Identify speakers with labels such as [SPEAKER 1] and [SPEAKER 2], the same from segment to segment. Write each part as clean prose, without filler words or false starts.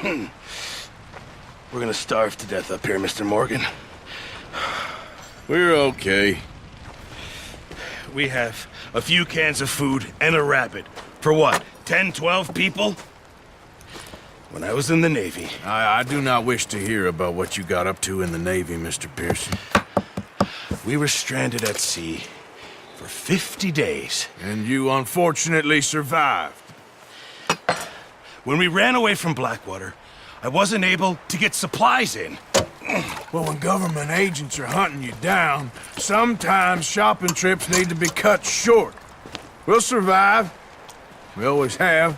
[SPEAKER 1] We're gonna starve to death up here, Mr. Morgan.
[SPEAKER 2] We're okay.
[SPEAKER 1] We have a few cans of food and a rabbit. For what, 10, 12 people? When I was in the Navy...
[SPEAKER 2] I do not wish to hear about what you got up to in the Navy, Mr. Pearson.
[SPEAKER 1] We were stranded at sea for 50 days.
[SPEAKER 2] And you unfortunately survived.
[SPEAKER 1] When we ran away from Blackwater, I wasn't able to get supplies in.
[SPEAKER 2] Well, when government agents are hunting you down, sometimes shopping trips need to be cut short. We'll survive. We always have.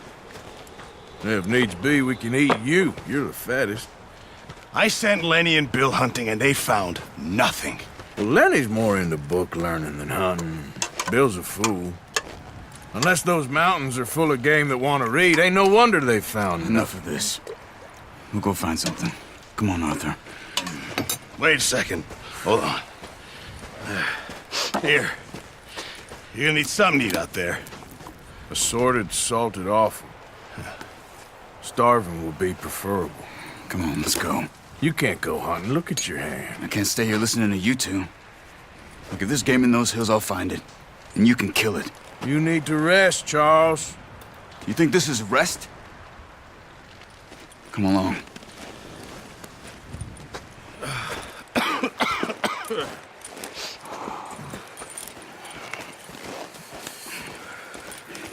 [SPEAKER 2] If needs be, we can eat you. You're the fattest.
[SPEAKER 1] I sent Lenny and Bill hunting, and they found nothing.
[SPEAKER 2] Well, Lenny's more into book learning than hunting. Bill's a fool. Unless those mountains are full of game that want to read, ain't no wonder they found
[SPEAKER 3] Enough of this. We'll go find something. Come on, Arthur.
[SPEAKER 1] Wait a second. Hold on. Here. You're gonna need something to eat out there.
[SPEAKER 2] Assorted, salted offal. Starving will be preferable.
[SPEAKER 3] Come on, let's go.
[SPEAKER 2] You can't go hunting. Look at your hand.
[SPEAKER 3] I can't stay here listening to you two. Look, if there's game in those hills, I'll find it. And you can kill it.
[SPEAKER 2] You need to rest, Charles.
[SPEAKER 3] You think this is rest? Come along.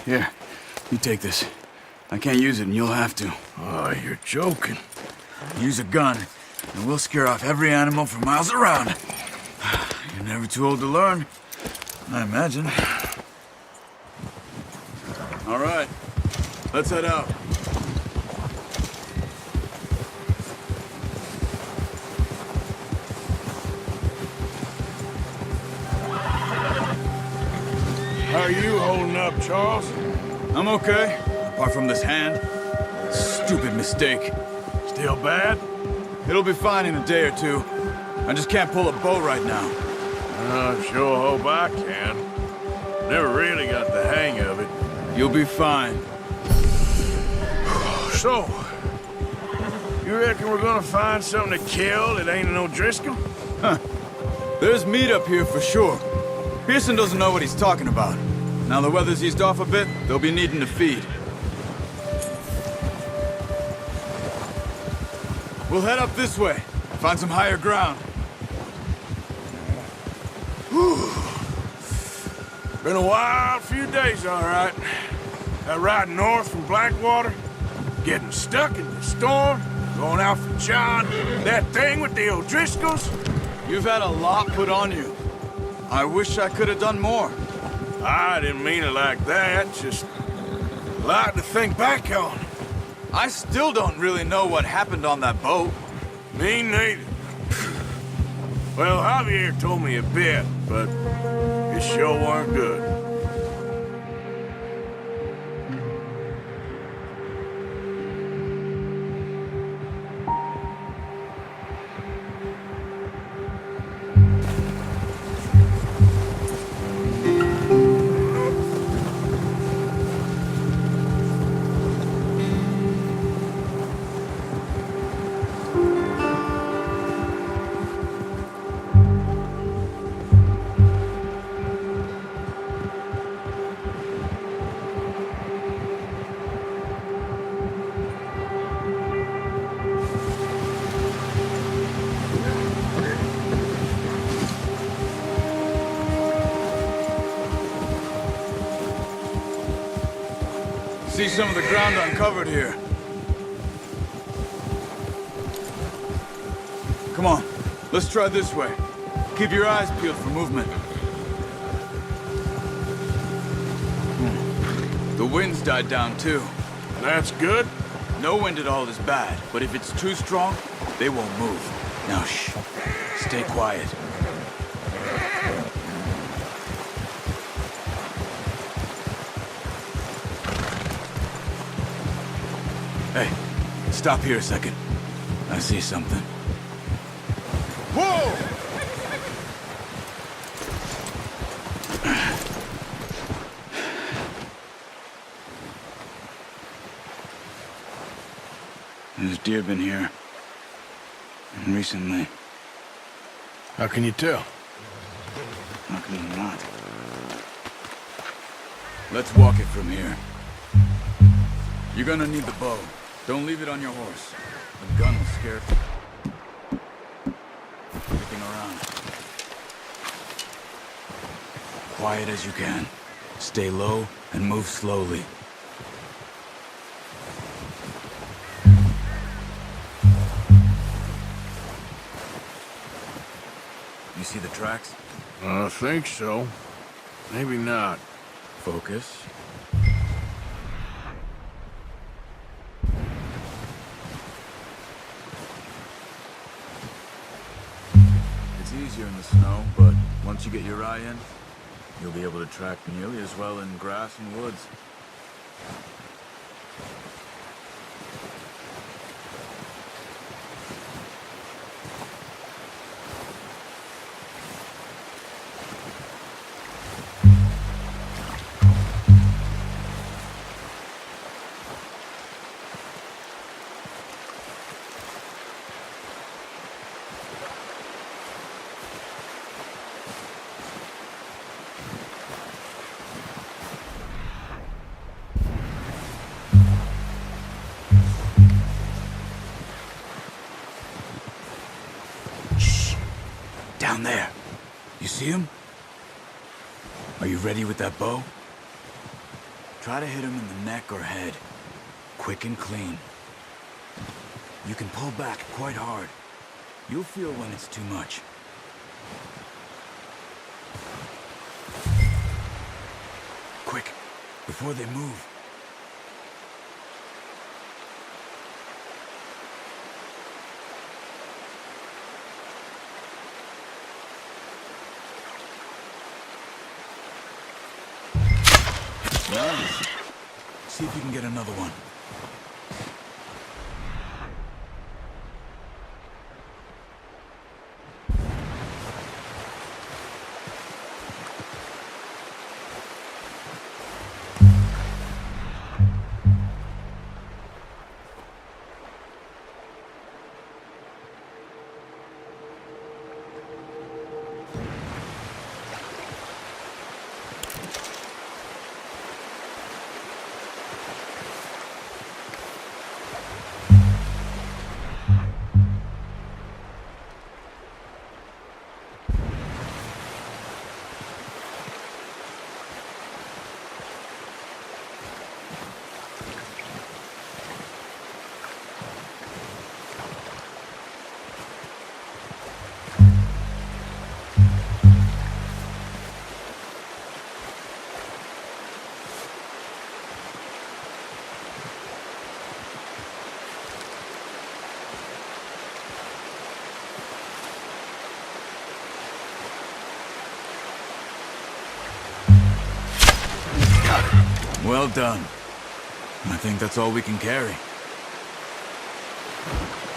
[SPEAKER 3] Here, you take this. I can't use it, and you'll have to.
[SPEAKER 2] Oh, you're joking.
[SPEAKER 3] Use a gun, and we'll scare off every animal for miles around. You're never too old to learn, I imagine. All right, let's head out.
[SPEAKER 2] How are you holding up, Charles?
[SPEAKER 3] I'm okay, apart from this hand. Stupid mistake.
[SPEAKER 2] Still bad?
[SPEAKER 3] It'll be fine in a day or two. I just can't pull a bow right now.
[SPEAKER 2] I sure hope I can. Never really got the hang of it.
[SPEAKER 3] You'll be fine.
[SPEAKER 2] So, you reckon we're gonna find something to kill that ain't no Driscoll?
[SPEAKER 3] Huh. There's meat up here for sure. Pearson doesn't know what he's talking about. Now the weather's eased off a bit, they'll be needing to feed. We'll head up this way, find some higher ground.
[SPEAKER 2] Whew. Been a wild few days, all right. That ride north from Blackwater, getting stuck in the storm, going out for John, that thing with the O'Driscolls.
[SPEAKER 3] You've had a lot put on you. I wish I could have done more.
[SPEAKER 2] I didn't mean it like that, just a lot to think back on.
[SPEAKER 3] I still don't really know what happened on that boat.
[SPEAKER 2] Me neither. Well, Javier told me a bit, but it sure weren't good.
[SPEAKER 3] See some of the ground uncovered here. Come on, let's try this way. Keep your eyes peeled for movement. The wind's died down too.
[SPEAKER 2] That's good.
[SPEAKER 3] No wind at all is bad, but if it's too strong, they won't move. Now shh, stay quiet. Hey, stop here a second. I see something.
[SPEAKER 2] Whoa!
[SPEAKER 3] There's deer been here. And recently.
[SPEAKER 2] How can you tell?
[SPEAKER 3] How can you not? Let's walk it from here. You're gonna need the bow. Don't leave it on your horse. The gun will scare everything around. Quiet as you can. Stay low and move slowly. You see the tracks?
[SPEAKER 2] I think so. Maybe not.
[SPEAKER 3] Focus. It's easier in the snow, but once you get your eye in, you'll be able to track nearly as well in grass and woods. Down there. You see him? Are you ready with that bow? Try to hit him in the neck or head. Quick and clean. You can pull back quite hard. You'll feel when it's too much. Quick, before they move. Nice. See if you can get another one. Well done. I think that's all we can carry.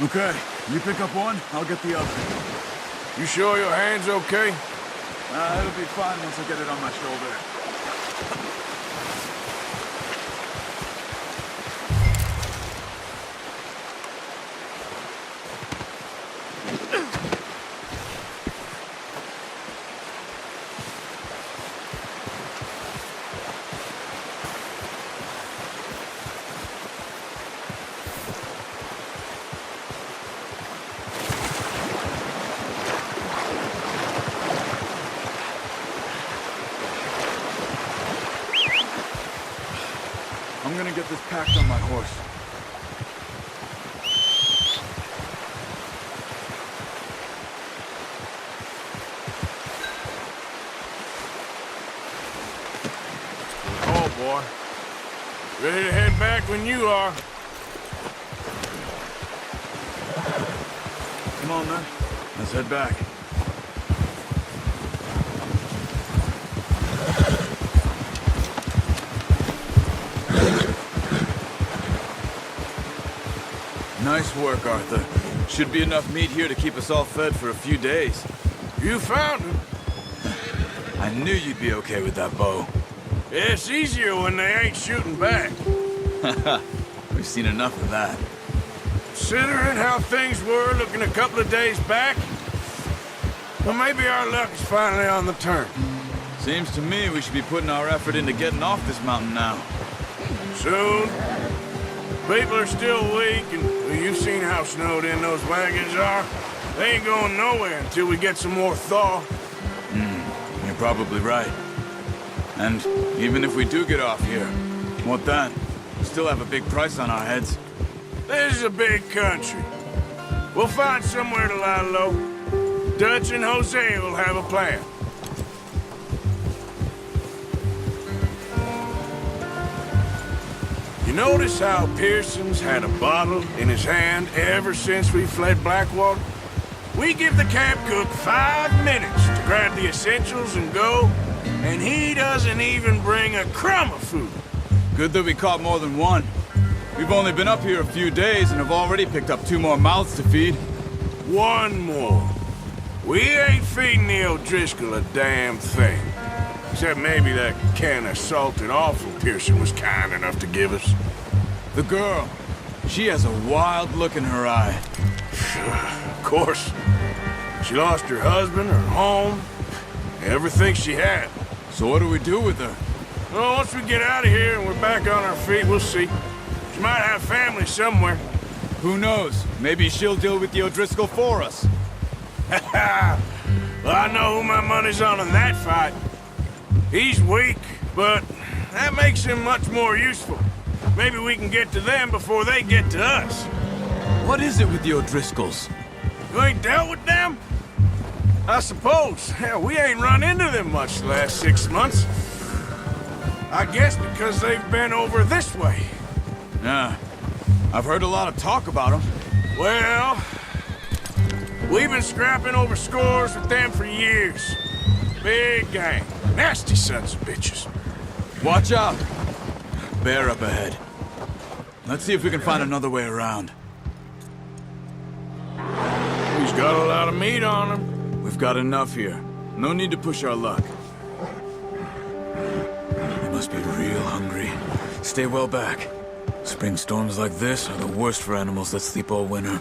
[SPEAKER 3] Okay, you pick up one, I'll get the other.
[SPEAKER 2] You sure your hand's okay?
[SPEAKER 3] It'll be fine once I get it on my shoulder. I'm gonna get this packed on my horse.
[SPEAKER 2] Oh, boy. Ready to head back when you are.
[SPEAKER 3] Come on, then. Let's head back. Nice work, Arthur. Should be enough meat here to keep us all fed for a few days.
[SPEAKER 2] You found him.
[SPEAKER 3] I knew you'd be okay with that bow.
[SPEAKER 2] It's easier when they ain't shooting back.
[SPEAKER 3] We've seen enough of that.
[SPEAKER 2] Considering how things were looking a couple of days back, well, maybe our luck is finally on the turn.
[SPEAKER 3] Seems to me we should be putting our effort into getting off this mountain now.
[SPEAKER 2] Soon. People are still weak, and well, you've seen how snowed in those wagons are. They ain't going nowhere until we get some more thaw.
[SPEAKER 3] You're probably right. And even if we do get off here, what then? We still have a big price on our heads.
[SPEAKER 2] This is a big country. We'll find somewhere to lie low. Dutch and Jose will have a plan. You notice how Pearson's had a bottle in his hand ever since we fled Blackwater? We give the camp cook 5 minutes to grab the essentials and go, and he doesn't even bring a crumb of food.
[SPEAKER 3] Good that we caught more than one. We've only been up here a few days and have already picked up 2 more mouths to feed.
[SPEAKER 2] One more. We ain't feeding the O'Driscoll a damn thing. Except maybe that can of salted offal Pearson was kind enough to give us.
[SPEAKER 3] The girl, she has a wild look in her eye.
[SPEAKER 2] Of course. She lost her husband, her home, everything she had.
[SPEAKER 3] So what do we do with her?
[SPEAKER 2] Well, once we get out of here and we're back on our feet, we'll see. She might have family somewhere.
[SPEAKER 3] Who knows? Maybe she'll deal with the O'Driscoll for us.
[SPEAKER 2] Well, I know who my money's on in that fight. He's weak, but that makes him much more useful. Maybe we can get to them before they get to us.
[SPEAKER 3] What is it with the O'Driscolls?
[SPEAKER 2] You ain't dealt with them? I suppose. Hell, we ain't run into them much the last 6 months. I guess because they've been over this way.
[SPEAKER 3] Yeah, I've heard a lot of talk about them.
[SPEAKER 2] Well, we've been scrapping over scores with them for years. Big gang. Nasty sons of bitches.
[SPEAKER 3] Watch out! Bear up ahead. Let's see if we can find another way around.
[SPEAKER 2] He's got a lot of meat on him.
[SPEAKER 3] We've got enough here. No need to push our luck. They must be real hungry. Stay well back. Spring storms like this are the worst for animals that sleep all winter.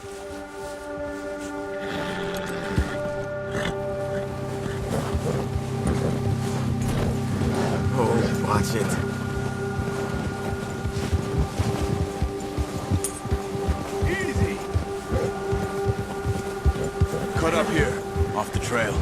[SPEAKER 3] Oh, watch it.
[SPEAKER 2] Easy.
[SPEAKER 3] Cut up here, off the trail.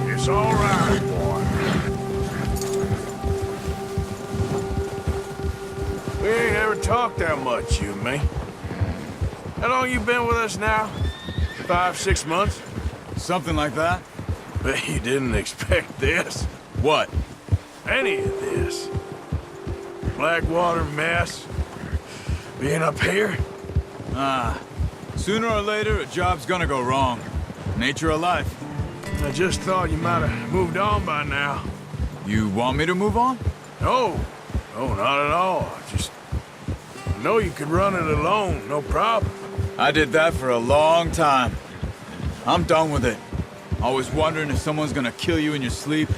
[SPEAKER 2] It's all right, boy. We ain't ever talked that much, you and me. How long you been with us now? 5, 6 months?
[SPEAKER 3] Something like that?
[SPEAKER 2] Bet you didn't expect this.
[SPEAKER 3] What?
[SPEAKER 2] Any of this. Blackwater mess. Being up here?
[SPEAKER 3] Sooner or later, a job's gonna go wrong. Nature of life.
[SPEAKER 2] I just thought you might have moved on by now.
[SPEAKER 3] You want me to move on?
[SPEAKER 2] No. No, not at all. Just know you could run it alone, no problem.
[SPEAKER 3] I did that for a long time. I'm done with it. Always wondering if someone's gonna kill you in your sleep.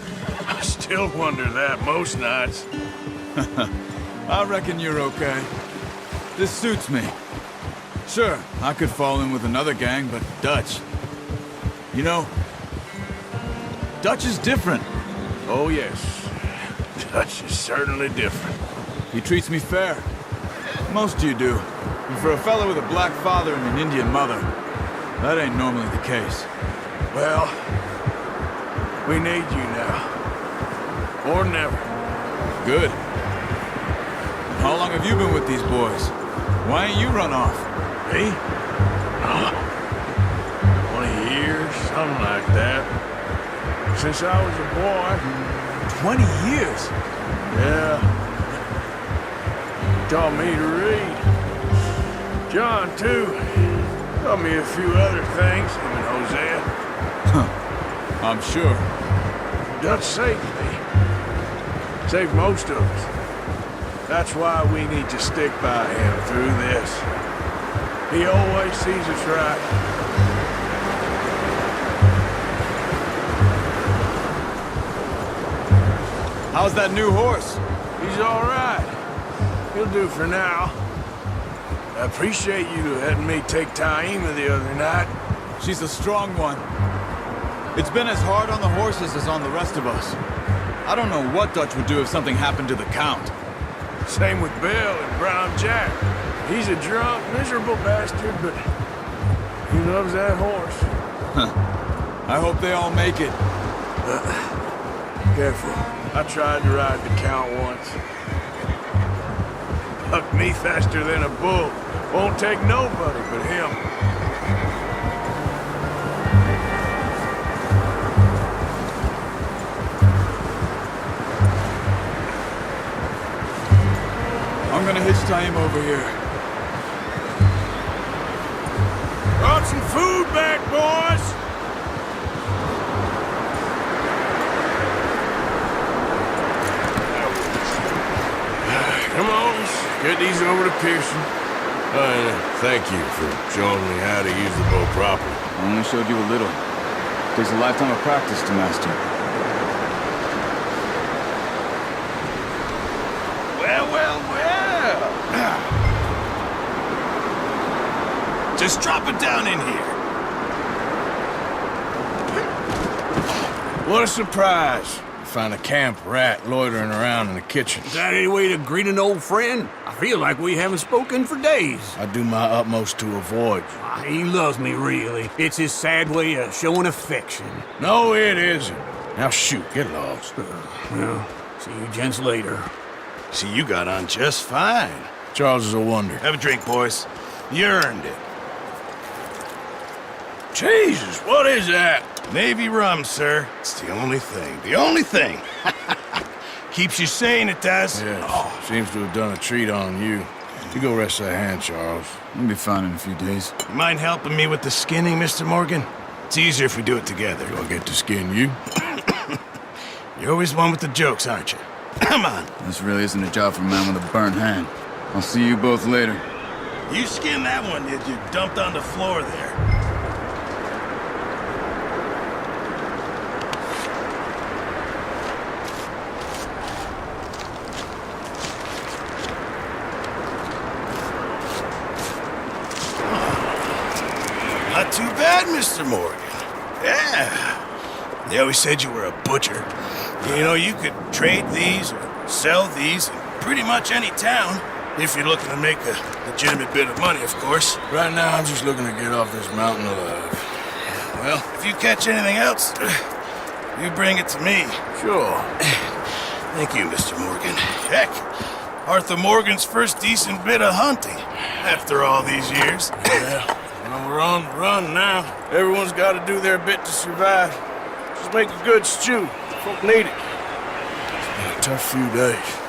[SPEAKER 2] I still wonder that most nights.
[SPEAKER 3] I reckon you're okay. This suits me. Sure, I could fall in with another gang, but Dutch... You know, Dutch is different.
[SPEAKER 2] Oh, yes. Dutch is certainly different.
[SPEAKER 3] He treats me fair. Most of you do. And for a fella with a black father and an Indian mother, that ain't normally the case.
[SPEAKER 2] Well, we need you now. Or never.
[SPEAKER 3] Good. How long have you been with these boys? Why ain't you run off?
[SPEAKER 2] Me? 20 years, something like that. Since I was a boy.
[SPEAKER 3] 20 years?
[SPEAKER 2] Yeah. Taught me to read. John, too. Taught me a few other things, him and Hosea.
[SPEAKER 3] I'm sure.
[SPEAKER 2] Dutch saved me. Saved most of us. That's why we need to stick by him through this. He always sees us right.
[SPEAKER 3] How's that new horse?
[SPEAKER 2] He's all right. He'll do for now. I appreciate you letting me take Taima the other night.
[SPEAKER 3] She's a strong one. It's been as hard on the horses as on the rest of us. I don't know what Dutch would do if something happened to the Count.
[SPEAKER 2] Same with Bill and Brown Jack. He's a drunk, miserable bastard, but he loves that horse.
[SPEAKER 3] I hope they all make it.
[SPEAKER 2] Careful. I tried to ride the Count once. Bucked me faster than a bull. Won't take nobody but him.
[SPEAKER 3] I'm gonna hitch Taima over here.
[SPEAKER 2] Brought some food back, boys! Come on, let's get these over to Pearson. Thank you for showing me how to use the bow properly.
[SPEAKER 3] I only showed you a little. Takes a lifetime of practice to master.
[SPEAKER 1] Well. Just drop it down in here.
[SPEAKER 2] What a surprise. Find a camp rat loitering around in the kitchen.
[SPEAKER 4] Is that any way to greet an old friend? I feel like we haven't spoken for days.
[SPEAKER 2] I do my utmost to avoid you.
[SPEAKER 4] He loves me, really. It's his sad way of showing affection.
[SPEAKER 2] No, it isn't. Now shoot, get lost.
[SPEAKER 4] Well, see you gents later.
[SPEAKER 1] See, you got on just fine.
[SPEAKER 2] Charles is a wonder.
[SPEAKER 1] Have a drink, boys. You earned it.
[SPEAKER 2] Jesus, what is that?
[SPEAKER 1] Navy rum, sir. It's the only thing. The only thing. Keeps you sane, it does.
[SPEAKER 2] Yes, seems to have done a treat on you. You go rest that hand, Charles.
[SPEAKER 3] I'll be fine in a few days.
[SPEAKER 1] You mind helping me with the skinning, Mr. Morgan? It's easier if we do it together.
[SPEAKER 2] Do I get to skin you?
[SPEAKER 1] You're always one with the jokes, aren't you? Come on.
[SPEAKER 3] This really isn't a job for a man with a burnt hand. I'll see you both later.
[SPEAKER 1] You skinned that one, did you? Dumped on the floor there. Not too bad, Mr. Morgan. Yeah. They always said you were a butcher. You know, you could trade these or sell these in pretty much any town. If you're looking to make a legitimate bit of money, of course.
[SPEAKER 2] Right now, I'm just looking to get off this mountain alive.
[SPEAKER 1] Well, if you catch anything else, you bring it to me.
[SPEAKER 2] Sure.
[SPEAKER 1] Thank you, Mr. Morgan. Heck, Arthur Morgan's first decent bit of hunting after all these years.
[SPEAKER 2] Yeah. Well, we're on the run now. Everyone's got to do their bit to survive. Just make a good stew. Folk need it. It's been a tough few days.